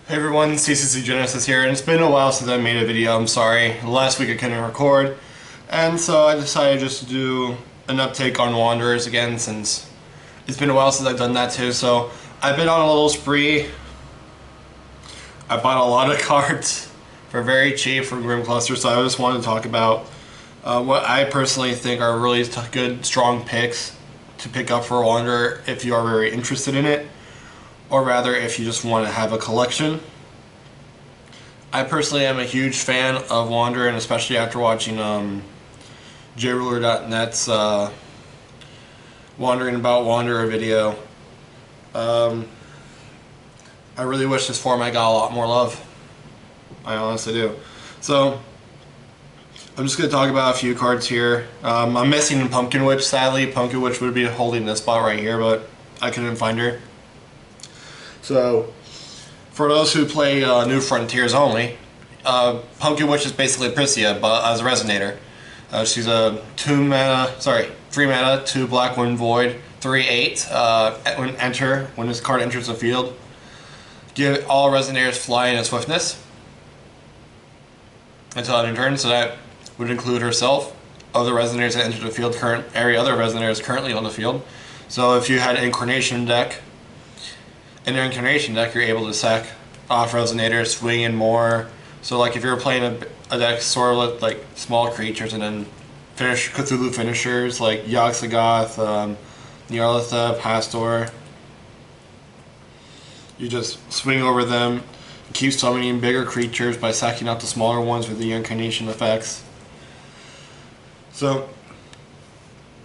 Hey everyone, CCC Genesis here, and it's been a while since I made a video. I'm sorry. Last week I couldn't record, and so I decided just to do an uptake on Wanderers again, since it's been a while since I've done that too. So I've been on a little spree. I bought a lot of cards for very cheap from Grimm Cluster, so I just wanted to talk about what I personally think are really good, strong picks to pick up for Wanderer if you are very interested in it, or rather if you just want to have a collection. I personally am a huge fan of Wanderer, and especially after watching jruler.net's Wandering About Wanderer video. I really wish this format got a lot more love. I honestly do. So I'm just going to talk about a few cards here. I'm missing Pumpkin Witch, sadly. Pumpkin Witch would be holding this spot right here, but I couldn't find her. So, for those who play New Frontiers only, Pumpkin Witch is basically Priscia, but as a Resonator. She's a 3 mana, 2 black, 1 void, 3/8. When this card enters the field, give all Resonators flying and swiftness until end of turn, so that would include herself, other Resonators that enter the field, every other Resonators currently on the field. So if you had an Incarnation deck, in your Incarnation deck, you're able to sack off Resonators, swing in more. So like if you're playing a deck sort of with like small creatures and then finish Cthulhu finishers like Yogg-Sagoth, Nyarlathotep, Hastur, you just swing over them, keep summoning bigger creatures by sacking out the smaller ones with the Incarnation effects. So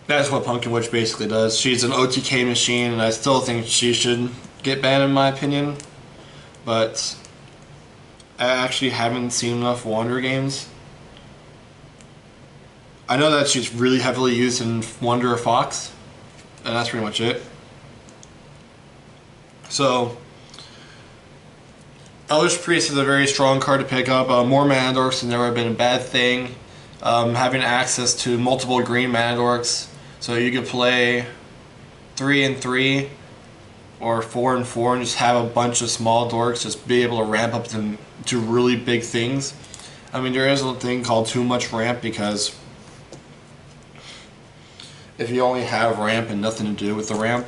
that's what Pumpkin Witch basically does. She's an OTK machine, and I still think she should get banned in my opinion, but I actually haven't seen enough Wanderer games. I know that she's really heavily used in Wanderer Fox, and that's pretty much it. So Elvish Priest is a very strong card to pick up. More mana dorks has never been a bad thing. Having access to multiple green mana dorks, so you could play 3 and 3 or 4 and 4 and just have a bunch of small dorks just be able to ramp up to really big things. I mean, there is a thing called too much ramp, because if you only have ramp and nothing to do with the ramp,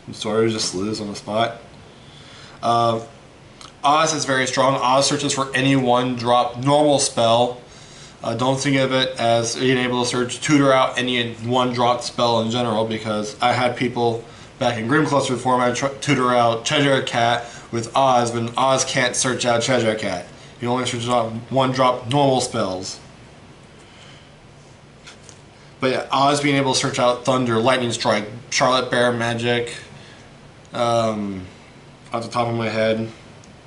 you sort of just lose on the spot. Oz is very strong. Oz searches for any 1-drop normal spell. Don't think of it as being able to tutor out any 1-drop spell in general, because I had people back in Grimm Cluster format tutor out Treasure Cat with Oz, when Oz can't search out Treasure Cat. He only searches out 1-drop normal spells. But yeah, Oz being able to search out Thunder, Lightning Strike, Charlotte Bear Magic, off the top of my head,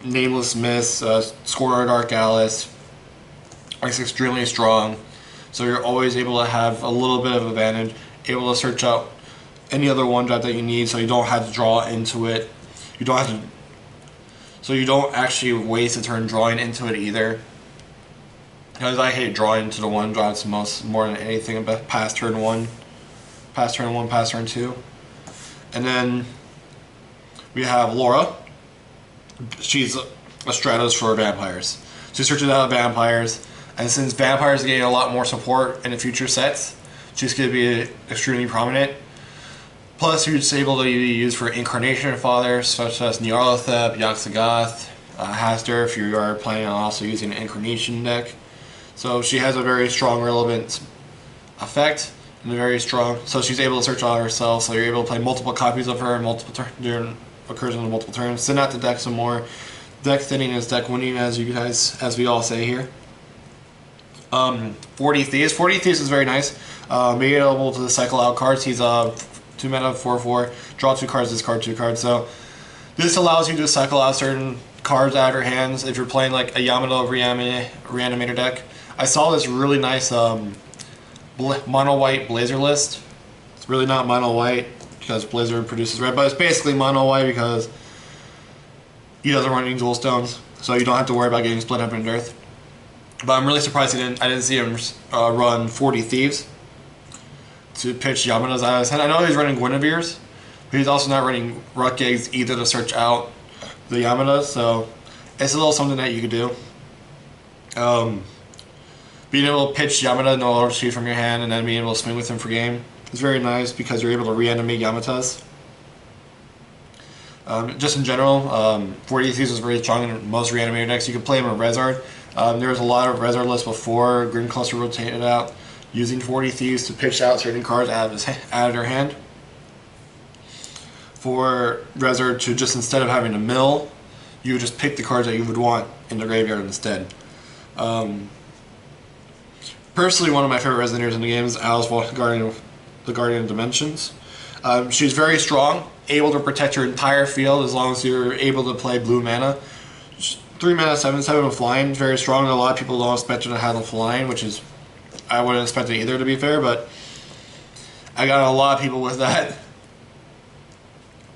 Nameless Miss, Scorer Dark Alice, is extremely strong. So you're always able to have a little bit of advantage, able to search out any other 1-drop that you need, so you don't have to draw into it. So you don't actually waste a turn drawing into it either. Because I hate drawing into the 1-drops more than anything about past turn 1, past turn 2. And then we have Laura. She's a Stratos for vampires. She searches out vampires, and since vampires are getting a lot more support in the future sets, she's going to be extremely prominent. Plus, you're just able to be used for Incarnation Fathers, such as Nyarlathotep, Yogg-Sagoth, Hastur, if you are planning on also using an Incarnation deck. So she has a very strong relevant effect, and so she's able to search out herself, so you're able to play multiple copies of her in multiple occurs in multiple turns. Send out the deck some more. Deck thinning is deck winning, as we all say here. 40 Thieves. 40 Thieves is very nice. Being able to cycle out cards. He's 2 mana, 4/4, draw 2 cards, discard 2 cards. So this allows you to cycle out certain cards out of your hands if you're playing like a Yamato Reanimator deck. I saw this really nice mono white Blazer list. It's really not mono white because Blazer produces red, but it's basically mono white because he doesn't run any dual stones, so you don't have to worry about getting split up in Earth. But I'm really surprised I didn't see him run 40 Thieves to pitch Yamato's out of his hand. I know he's running Guinevere's, but he's also not running Ruck Eggs either to search out the Yamatas, so it's a little something that you could do. Being able to pitch Yamata no auto shoot from your hand and then being able to swing with him for game is very nice because you're able to reanimate Yamatas. Just in general, 40 Thieves is very strong in most reanimator decks. You can play him in Rezard. There was a lot of Rezard lists before Grimm Cluster rotated out, using 40 Thieves to pitch out certain cards out of their hand. For Rezard to just, instead of having to mill, you would just pick the cards that you would want in the graveyard instead. Personally, one of my favorite Resonators in the game is Alice, the Guardian of Dimensions. She's very strong, able to protect your entire field as long as you're able to play blue mana. 3 mana, 7/7 with flying, very strong. A lot of people don't expect her to have the flying, which is, I wouldn't expect it either, to be fair, but I got a lot of people with that.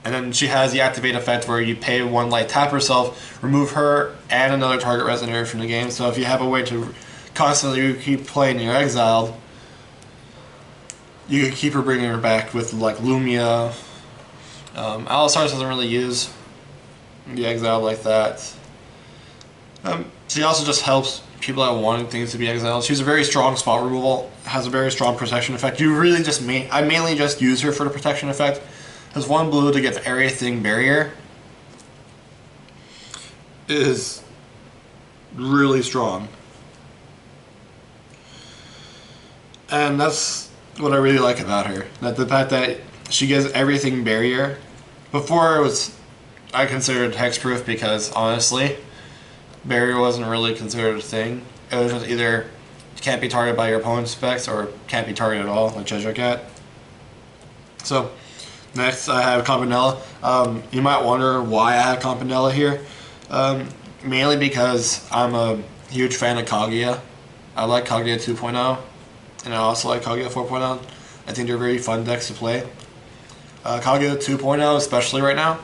And then she has the activate effect where you pay 1 light, tap herself, remove her and another target Resonator from the game. So if you have a way to constantly keep playing your exiled, you can keep her bringing her back with like Lumia. Alistar's doesn't really use the exile like that. She also just helps people that wanting things to be exiled. She's a very strong spot removal, has a very strong protection effect. You really just I mainly just use her for the protection effect. Has 1 blue to give everything barrier. Is really strong. And that's what I really like about her. That the fact that she gives everything barrier. Before it was, I considered hexproof because honestly, barrier wasn't really considered a thing. It was just either can't be targeted by your opponent's specs or can't be targeted at all, like Treasure Cat. So, next I have Campanella. You might wonder why I have Campanella here. Mainly because I'm a huge fan of Kaguya. I like Kaguya 2.0. And I also like Kaguya 4.0. I think they're very fun decks to play. Kaguya 2.0, especially right now,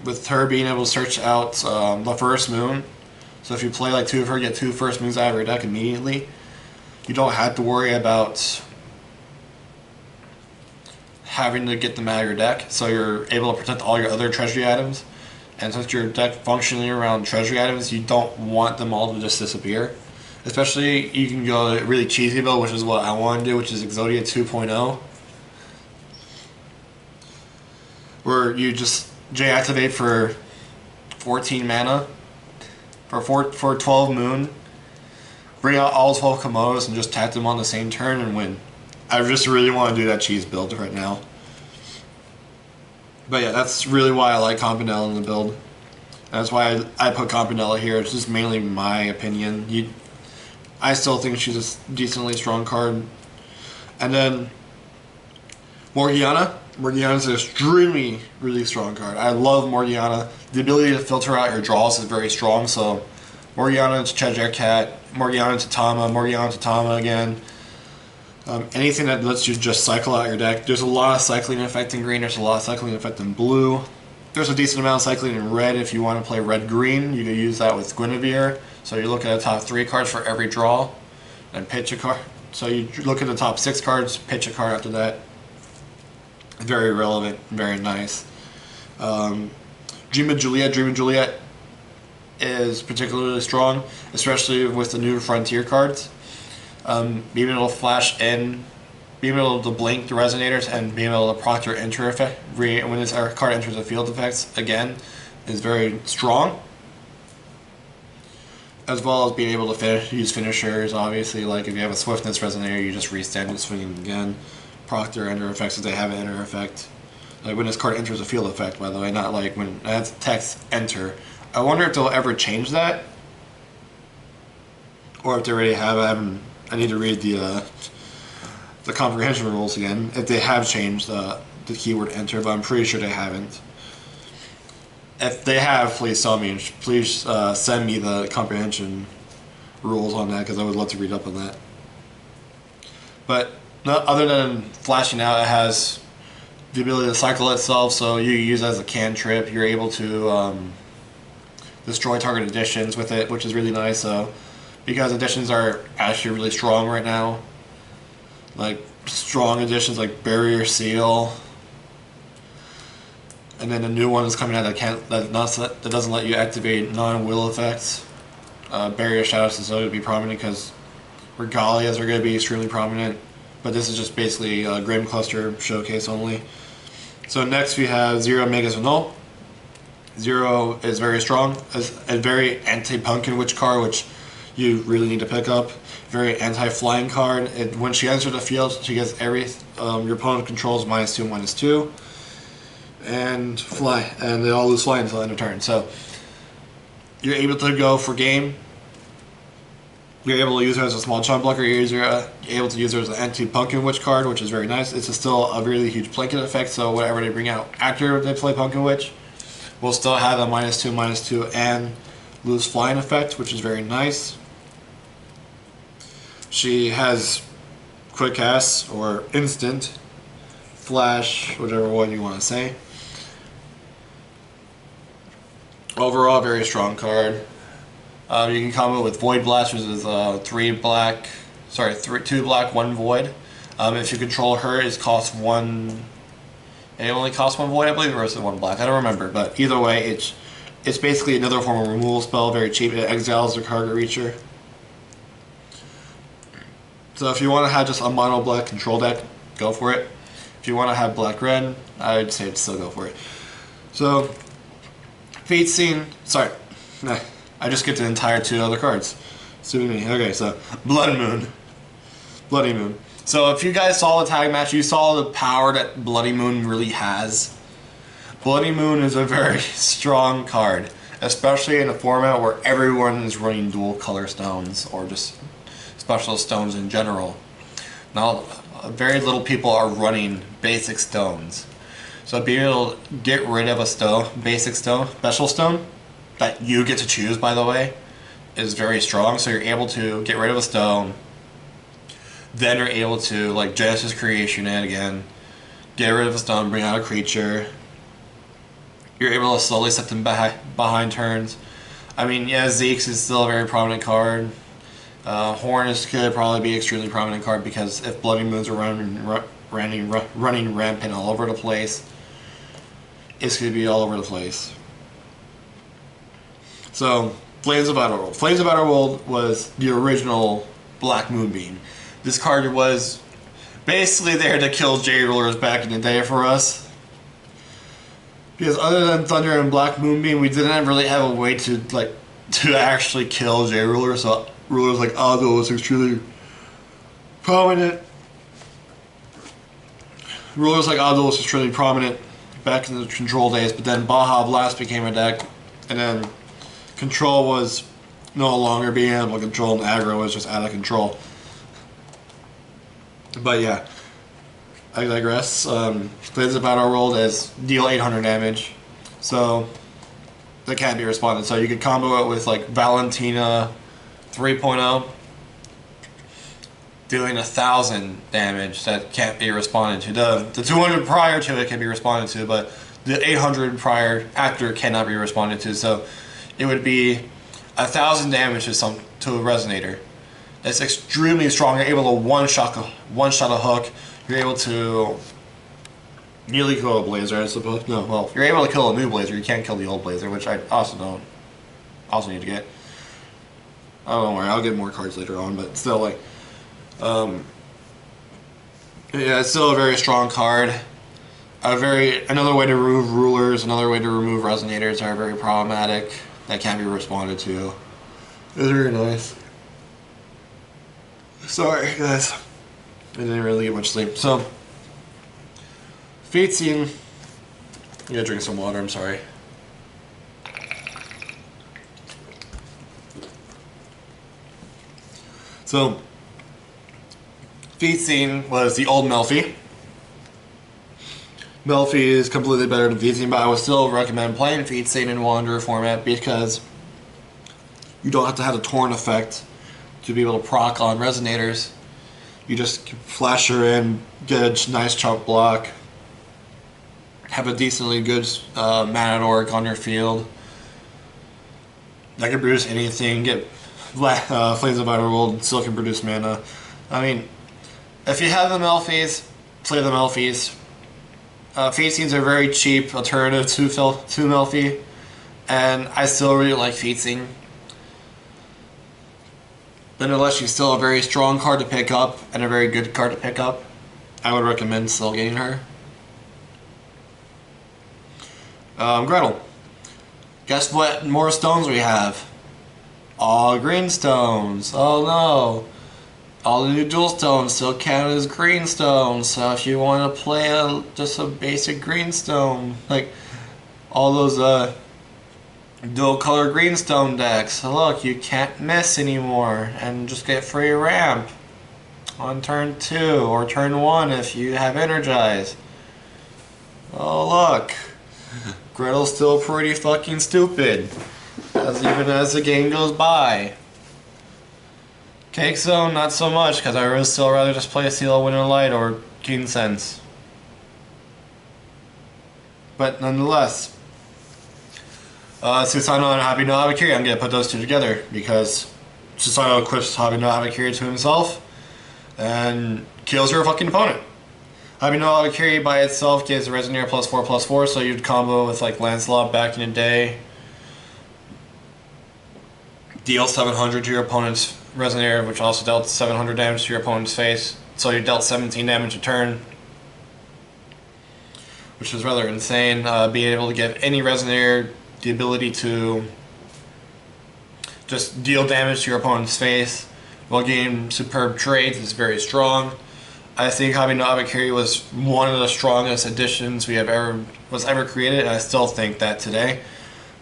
with her being able to search out the first moon. So if you play like 2 of her, get 2 first moons out of your deck immediately. You don't have to worry about having to get them out of your deck. So you're able to protect all your other treasury items. And since your deck functioning around treasury items, you don't want them all to just disappear. Especially, you can go really cheesy build, which is what I want to do, which is Exodia 2.0. Where you just J-activate for 14 mana, for 12 moon, bring out all 12 Komodos and just tap them on the same turn and win. I just really want to do that cheese build right now. But yeah, that's really why I like Campanella in the build. That's why I put Campanella here. It's just mainly my opinion. I still think she's a decently strong card. And then Morgiana. Morgiana's an extremely, really strong card. I love Morgiana. The ability to filter out your draws is very strong. So Morgiana to Treasure Cat, Morgiana to Tama, Morgiana to Tama again. Anything that lets you just cycle out your deck. There's a lot of cycling effect in green. There's a lot of cycling effect in blue. There's a decent amount of cycling in red. If you want to play red-green, you can use that with Guinevere. So you look at the top 3 cards for every draw and pitch a card. So you look at the top 6 cards, pitch a card after that. Very relevant, very nice. Dream of Juliet is particularly strong, especially with the new Frontier cards. Being able to flash in, being able to blink the Resonators, and being able to proc your enter effect when this card enters the field effects again is very strong. As well as being able to use finishers, obviously, like if you have a Swiftness Resonator, you just restand it, swing it again. Proc their enter effects if they have an enter effect. Like when this card enters a field effect, by the way, not like when it has text enter. I wonder if they'll ever change that, or if they already have. I need to read the comprehension rules again. If they have changed the keyword enter, but I'm pretty sure they haven't. If they have, please tell me. Please send me the comprehension rules on that because I would love to read up on that. But other than flashing out, it has the ability to cycle itself, so you use it as a cantrip. You're able to destroy target additions with it, which is really nice. So because additions are actually really strong right now, like strong additions like Barrier Seal, And then a new one is coming out that doesn't let you activate non-will effects. Barrier Shadows is still going to be prominent because Regalias are going to be extremely prominent. But this is just basically a Grimm cluster showcase only. So next we have Zero Megas Null. Zero is very strong, as a very anti-Pumpkin Witch card, which you really need to pick up. Very anti-flying card. When she enters the field, she gets your opponent controls -2/-2, and fly, and they all lose fly until end of turn. So you're able to go for game. You're able to use her as a small chump blocker. You're able to use her as an anti-Pumpkin Witch card, which is very nice. It's still a really huge blanket effect, so whatever they bring out after they play Pumpkin Witch will still have a -2/-2 and lose flying effect, which is very nice. She has quick cast or instant, flash, whichever one you want to say. Overall, very strong card. You can combo with Void Blast, which is 2 black, 1 void. If you control her, it costs 1. It only costs 1 void, I believe, versus 1 black. I don't remember, but either way, it's basically another form of removal spell. Very cheap. It exiles the target creature. So if you want to have just a mono black control deck, go for it. If you want to have black red, I would say still go for it. So Fate Scene. Sorry, nah, I just skipped the entire 2 other cards. Suing me. Okay, so Blood Moon. Bloody Moon. So if you guys saw the tag match, you saw the power that Bloody Moon really has. Bloody Moon is a very strong card, especially in a format where everyone is running dual color stones or just special stones in general. Now, very little people are running basic stones. So being able to get rid of a basic stone, special stone, that you get to choose, by the way, is very strong. So you're able to get rid of a stone, then you're able to, like Genesis Creation it again, get rid of a stone, bring out a creature. You're able to slowly set them behind turns. I mean, yeah, Zeke's is still a very prominent card. Horn could probably be an extremely prominent card because if Bloody Moons are running rampant all over the place, it's going to be all over the place. So, Flames of Outer World. Flames of Outer World was the original Black Moonbeam. This card was basically there to kill J-Rulers back in the day for us. Because other than Thunder and Black Moonbeam, we didn't really have a way to actually kill J-Rulers. So rulers like Aldo was extremely prominent. Rulers like Aldo was extremely prominent back in the Control days, but then Baja Blast became a deck, and then Control was no longer being able to control, and aggro was just out of control. But yeah, I digress. Flames of Outer World is deal 800 damage, so that can't be responded. So you could combo it with like Valentina 3.0, dealing 1,000 damage that can't be responded to. The 200 prior to it can be responded to, but the 800 prior after cannot be responded to. So it would be 1,000 damage to a Resonator. It's extremely strong. You're able to one shot a hook. You're able to nearly kill a Blazer, I suppose. No, well, you're able to kill a new Blazer. You can't kill the old Blazer, which I also need to get. Oh, don't worry, I'll get more cards later on, but still, like, yeah, it's still a very strong card. Another way to remove rulers, another way to remove resonators are very problematic. That can't be responded to. It's very nice. Sorry, guys. I didn't really get much sleep. So, Fate Scene. I gotta drink some water, I'm sorry. So, Fate Scene was the old Melfi. Melfi is completely better than Fate Scene, but I would still recommend playing Fate Scene in Wanderer format because you don't have to have the Torn effect to be able to proc on Resonators. You just flash her in, get a nice chump block, have a decently good Matador on your field that can produce anything, get Flames of Outer World, still can produce mana. I mean, if you have the Melfies, play the Melfies. Fate Scenes are a very cheap alternative to Melfi, and I still really like Fate Scene. But unless she's still a very strong card to pick up and a very good card to pick up, I would recommend still getting her. Gretel. Guess what more stones we have? All green stones. Oh no. All the new dual stones still count as green stones. So if you want to play just a basic green stone, like all those dual color green stone decks, look, you can't miss anymore and just get free ramp on turn 2 or turn 1 if you have Energize. Oh look, Gretel's still pretty fucking stupid, even as the game goes by. Cake Zone, not so much, because I would still rather just play Seal of Winter Light or Keen Sense. But nonetheless, Susano and Happy no Habakiri, I'm going to put those two together, because Susano equips Happy no Habakiri to himself and kills your fucking opponent. Happy no Habakiri by itself gives Resonator +4/+4, so you'd combo with like Lancelot back in the day. Deal 700 to your opponent's Resonator, which also dealt 700 damage to your opponent's face. So you dealt 17 damage a turn, which is rather insane. Being able to give any Resonator the ability to just deal damage to your opponent's face while getting superb trades is very strong. I think Happy no Habakiri was one of the strongest additions we have ever created, and I still think that today,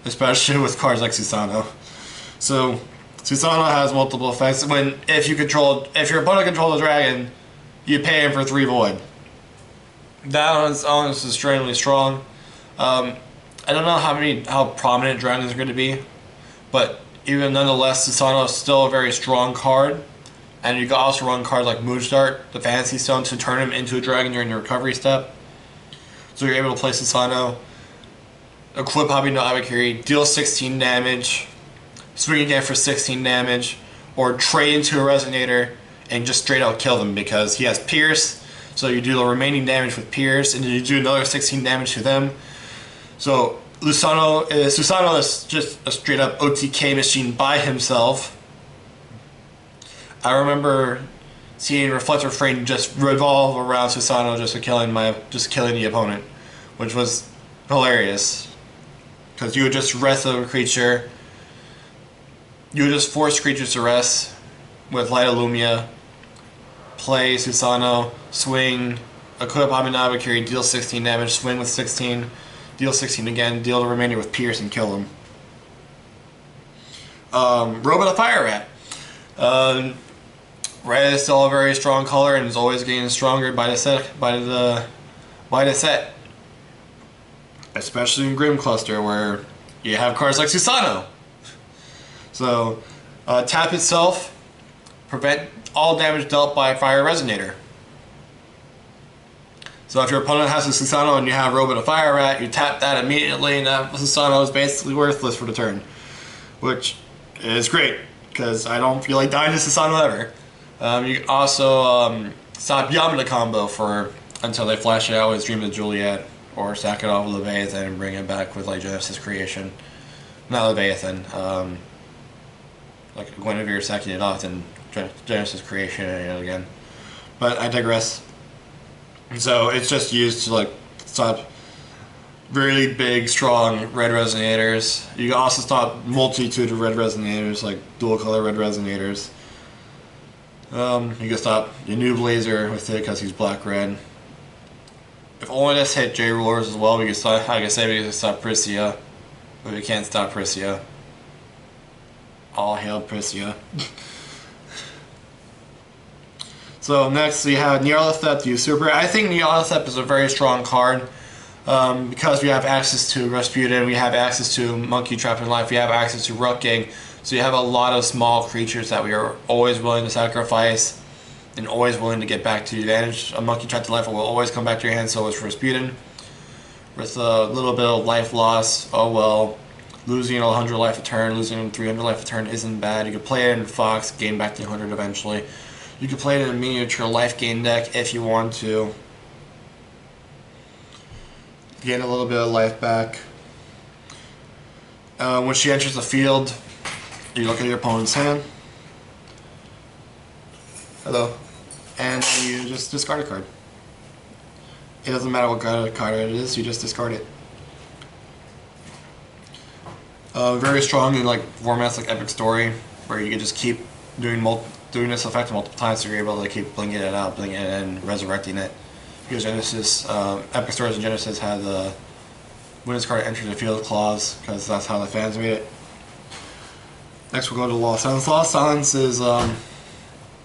especially with cards like Susano. So Susano has multiple effects. If your opponent controls a dragon, you pay him for 3 void. That on its own is extremely strong. I don't know how prominent dragons are going to be, but even nonetheless, Susano is still a very strong card. And you can also run cards like Moonstart, the Fantasy Stone, to turn him into a dragon during your recovery step. So you're able to play Susano, equip Happy no Habakiri, deal 16 damage, swing again for 16 damage, or trade into a Resonator and just straight out kill them because he has Pierce. So you do the remaining damage with Pierce, and you do another 16 damage to them. So Susano is just a straight up OTK machine by himself. I remember seeing Reflector Frame just revolve around Susano just killing the opponent, which was hilarious. Because you would just rest a creature, you would just force creatures to rest with Light Illumia, play Susano, swing, equip Happy no Habakiri, deal 16 damage, swing with 16, deal 16 again, deal the remainder with Pierce and kill him. Robot of Fire Rat. Red is still a very strong color and is always getting stronger by the set. Especially in Grimm Cluster, where you have cards like Susano. So, tap itself, prevent all damage dealt by Fire Resonator. So if your opponent has a Susano and you have Robot of Fire Rat, you tap that immediately, and that Susano is basically worthless for the turn. Which is great, because I don't feel like dying to Susano ever. You can also stop Yamada combo until they flash it out with Dream of Juliet, or sack it off with Leviathan and bring it back with like Genesis Creation. Not Leviathan, like Guinevere sacking it off and Genesis Creation again. But I digress. So it's just used to like stop really big, strong red Resonators. You can also stop multitude of red Resonators, like dual color red Resonators. You can stop your new Blazer with it because he's black-red. If only this hit J-Rulers as well, we can stop, like I said, we can stop Priscia. But we can't stop Priscia. All hail Priscia. So next we have Nyarlathotep Usurper. I think Nyarlathotep is a very strong card. Because we have access to Rasputin, we have access to Monkey Trapped in Life, we have access to Rook Gang. So you have a lot of small creatures that we are always willing to sacrifice and always willing to get back to the advantage. A Monkey Trapped in Life will always come back to your hand, so is Rasputin. With a little bit of life loss, oh well. Losing 100 life a turn, losing 300 life a turn isn't bad. You can play it in Fox, gain back to 100 eventually. You can play it in a miniature life gain deck if you want to. gain a little bit of life back. When she enters the field, you look at your opponent's hand. Hello. And you just discard a card. It doesn't matter what kind of card it is, you just discard it. Very strong in like formats like Epic Story, where you can just keep doing this effect multiple times, so you're able to keep blinging it out, blinging it in, resurrecting it. Because Genesis, Epic Stories in Genesis had the when this card enters the field clause, because that's how the fans made it. Next we'll go to Law of Silence. Law of Silence is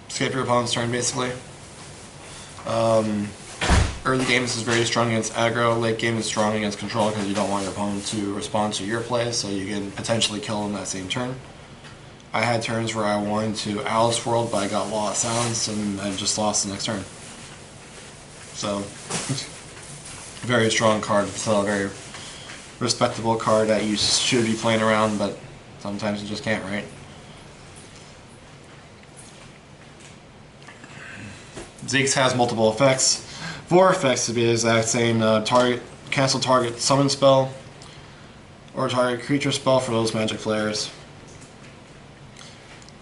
escape your opponent's turn basically. Early game this is very strong against aggro, late game is strong against control because you don't want your opponent to respond to your play, so you can potentially kill them that same turn. I had turns where I wanted to Alice World, but I got Law of Silence and I just lost the next turn. So, very strong card, still a very respectable card that you should be playing around, but sometimes you just can't, right? Zeke's has multiple effects. 4 effects to be exact, saying cancel target summon spell or target creature spell for those magic flares.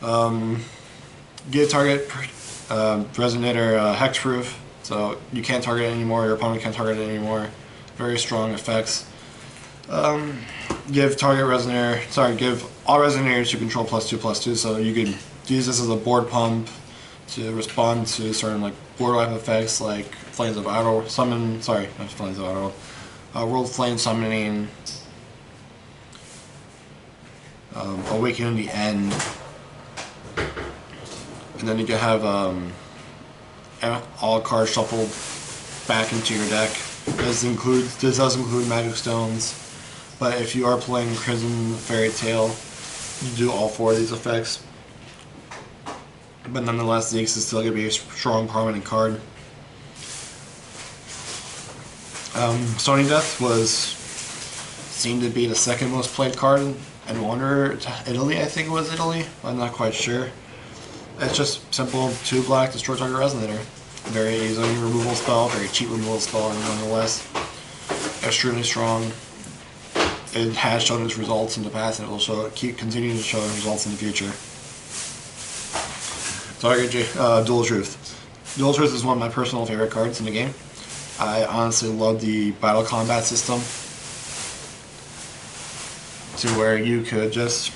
Give target resonator hexproof, so you can't target it anymore, your opponent can't target it anymore. Very strong effects. Give all resonators you control +2/+2, so you can use this as a board pump to respond to certain like board wipe effects like Flames of Outer Summon, sorry, not Flames of Outer, World Flame Summoning, Awakening the End, and then you can have all cards shuffled back into your deck. This does include Magic Stones, but if you are playing Crimson Fairy Tale, you do all 4 of these effects. But nonetheless, Zeke's is still going to be a strong, prominent card. Stoning Death was seemed to be the second most played card in Wanderer Italy. I think it was Italy. I'm not quite sure. It's just simple 2 black, destroy target resonator. Very easy removal spell, very cheap removal spell, and nonetheless extremely strong. It has shown its results in the past, and it will keep continuing to show its results in the future. Target Dual Truth. Dual Truth is one of my personal favorite cards in the game. I honestly love the battle combat system, to where you could just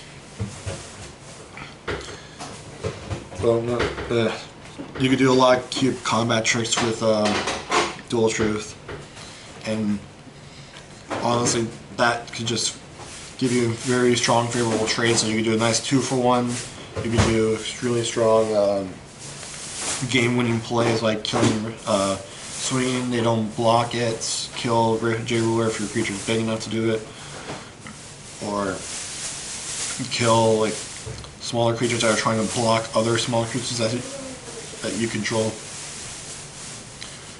you could do a lot of cute combat tricks with Dual Truth, and honestly that could just give you very strong favorable trades. So you could do a nice 2-for-1. You can do really strong game-winning plays like killing, swinging, they don't block it, kill J-Ruler if your creature's big enough to do it, or kill like smaller creatures that are trying to block other smaller creatures that you control.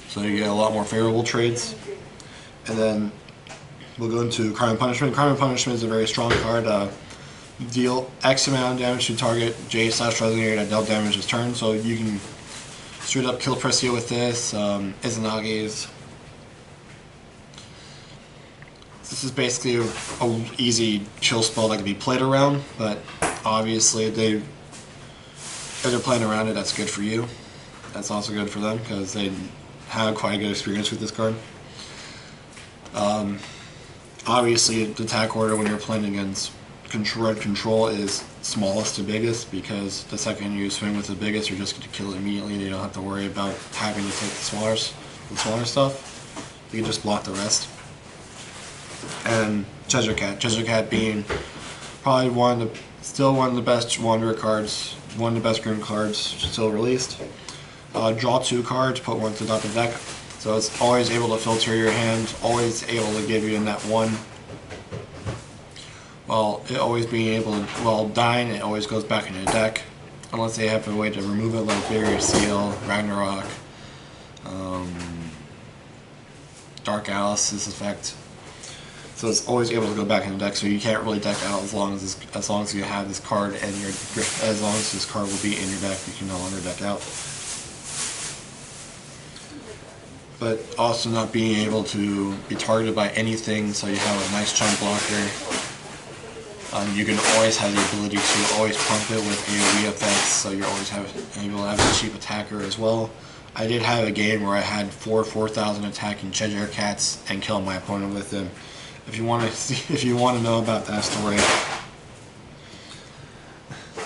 So you get a lot more favorable trades. And then we'll go into Crime and Punishment. Crime and Punishment is a very strong card. Deal X amount of damage to target J/Resonator that dealt damage this turn, so you can straight up kill Prestia with this, Izanagi's. This is basically a easy chill spell that can be played around, but obviously if they're playing around it, that's good for you. That's also good for them, because they have quite a good experience with this card. Obviously the attack order when you're playing against red control is smallest to biggest, because the second you swing with the biggest, you're just going to kill it immediately, and you don't have to worry about having to take the smaller stuff. You can just block the rest. And Treasure Cat being probably still one of the best Wanderer cards, one of the best Grimm cards still released. Draw 2 cards, put 1 to the top of the deck, so it's always able to filter your hand, always able to give you a net 1. Well, it always being able to, while dying, it always goes back in your deck, unless they have a way to remove it, like Barrier Seal, Ragnarok, Dark Alice's effect. So it's always able to go back in the deck, so you can't really deck out as long as you have this card, and as long as this card will be in your deck, you can no longer deck out. but also not being able to be targeted by anything, so you have a nice jump blocker. You can always have the ability to always pump it with AoE effects, so you're always able to have a cheap attacker as well. I did have a game where I had 4,000 attacking ginger cats and killed my opponent with them. If you want to know about that story,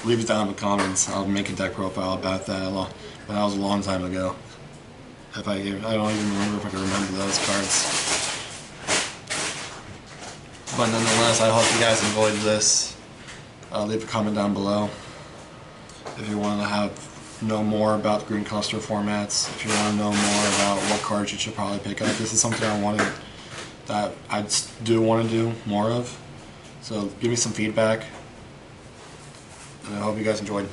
leave it down in the comments. I'll make a deck profile about that. But that was a long time ago. I don't even remember if I can remember those cards. But nonetheless, I hope you guys enjoyed this. Leave a comment down below if you want to know more about green cluster formats. If you want to know more about what cards you should probably pick up. This is something that I do want to do more of. So give me some feedback. And I hope you guys enjoyed.